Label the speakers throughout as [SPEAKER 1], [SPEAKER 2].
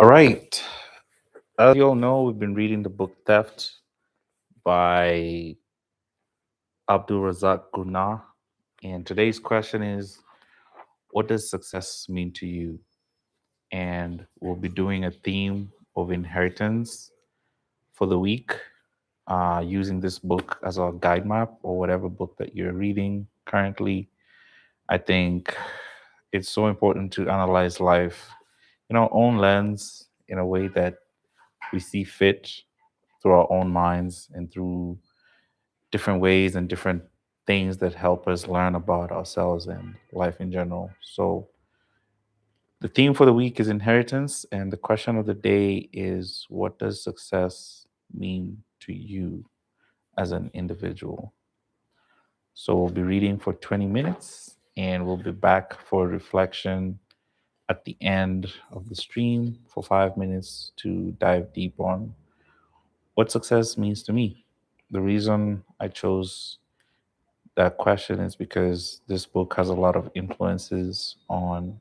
[SPEAKER 1] All right. As you all know, we've been reading the book Theft by Abdulrazak Gurnah. And today's question is, what does success mean to you? And we'll be doing a theme of inheritance for the week, using this book as our guide map or whatever book that you're reading currently. I think it's so important to analyze life in our own lens in a way that we see fit through our own minds and through different ways and different things that help us learn about ourselves and life in general. So, the theme for the week is inheritance, and the question of the day is, what does success mean to you as an individual? So, we'll be reading for 20 minutes and we'll be back for reflection at the end of the stream for 5 minutes to dive deep on what success means to me. The reason I chose that question is because this book has a lot of influences on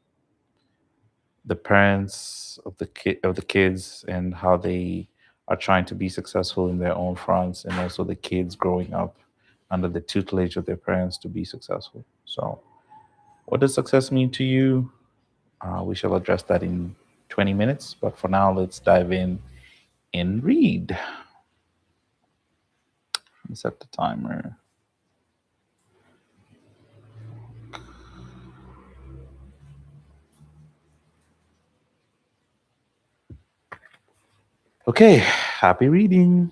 [SPEAKER 1] the parents of the kids and how they are trying to be successful in their own fronts, and also the kids growing up under the tutelage of their parents to be successful. So, what does success mean to you? We shall address that in 20 minutes, but for now, let's dive in and read. Let me set the timer. Okay, happy reading.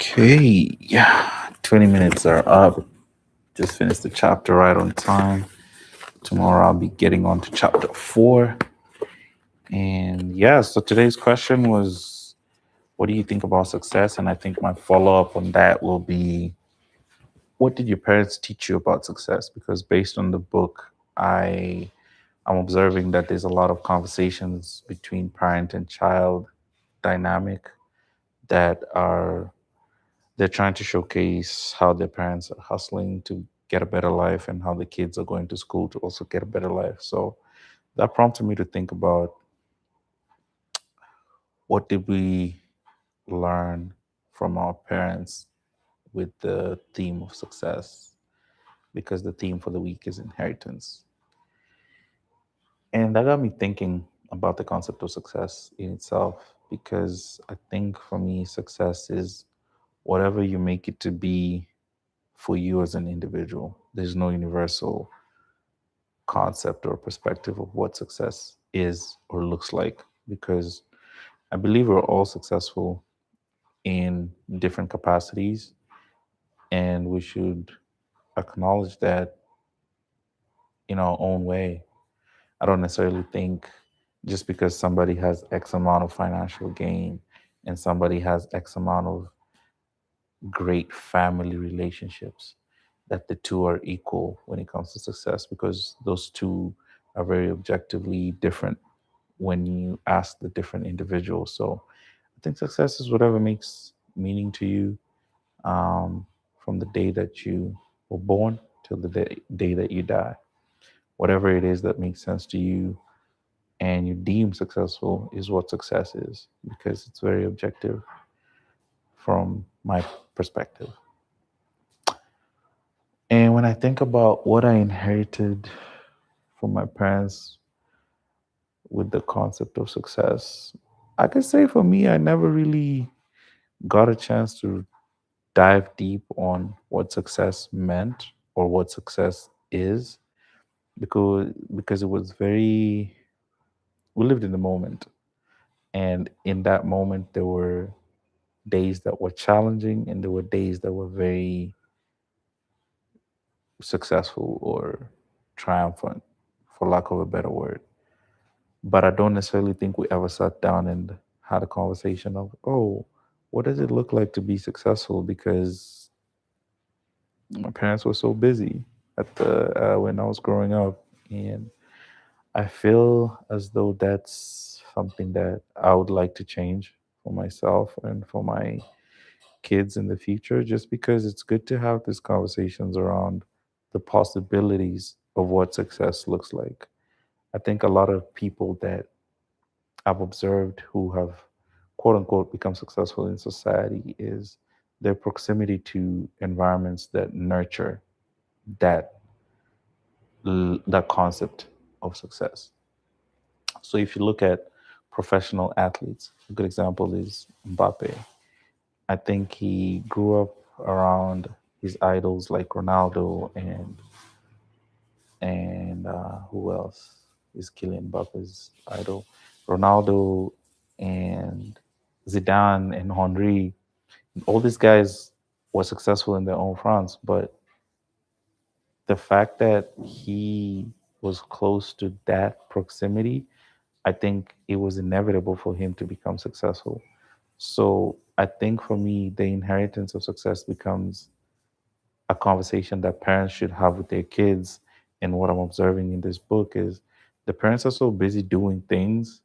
[SPEAKER 1] Okay, yeah, 20 minutes are up. Just finished the chapter right on time. Tomorrow I'll be getting on to chapter 4. And yeah, so today's question was, what do you think about success? And I think my follow up on that will be, what did your parents teach you about success? Because based on the book, I'm observing that there's a lot of conversations between parent and child dynamic that are they're trying to showcase how their parents are hustling to get a better life and how the kids are going to school to also get a better life. So that prompted me to think about, what did we learn from our parents with the theme of success, because the theme for the week is inheritance. And that got me thinking about the concept of success in itself, because I think for me, success is whatever you make it to be for you as an individual. There's no universal concept or perspective of what success is or looks like, because I believe we're all successful in different capacities, and we should acknowledge that in our own way. I don't necessarily think just because somebody has X amount of financial gain and somebody has X amount of great family relationships that the two are equal when it comes to success, because those two are very objectively different when you ask the different individuals. So I think success is whatever makes meaning to you, from the day that you were born till the day that you die. Whatever it is that makes sense to you and you deem successful is what success is, because it's very objective from my perspective. And when I think about what I inherited from my parents with the concept of success, I could say for me, I never really got a chance to dive deep on what success meant or what success is, because it was very, we lived in the moment, and in that moment there were days that were challenging and there were days that were very successful or triumphant, for lack of a better word. But I don't necessarily think we ever sat down and had a conversation of, oh, what does it look like to be successful? Because my parents were so busy at the when I was growing up, and I feel as though that's something that I would like to change for myself and for my kids in the future, just because it's good to have these conversations around the possibilities of what success looks like. I think a lot of people that I've observed who have quote unquote become successful in society is their proximity to environments that nurture that that concept of success. So if you look at professional athletes, a good example is Mbappe. I think he grew up around his idols like Ronaldo and who else is Kylian Mbappe's idol? Ronaldo and Zidane and Henry. All these guys were successful in their own fronts, but the fact that he was close to that proximity, I think it was inevitable for him to become successful. So I think for me, the inheritance of success becomes a conversation that parents should have with their kids. And what I'm observing in this book is the parents are so busy doing things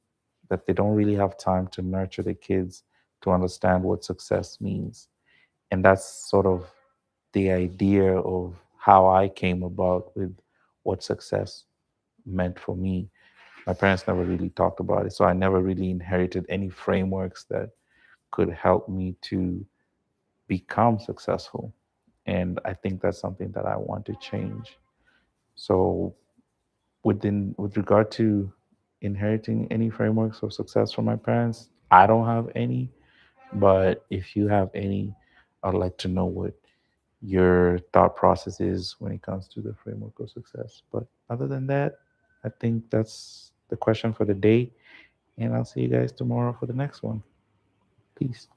[SPEAKER 1] that they don't really have time to nurture the kids to understand what success means. And that's sort of the idea of how I came about with what success meant for me. My parents never really talked about it. So I never really inherited any frameworks that could help me to become successful. And I think that's something that I want to change. So with regard to inheriting any frameworks of success from my parents, I don't have any. But if you have any, I'd like to know what your thought process is when it comes to the framework of success. But other than that, I think that's the question for the day. And I'll see you guys tomorrow for the next one. Peace.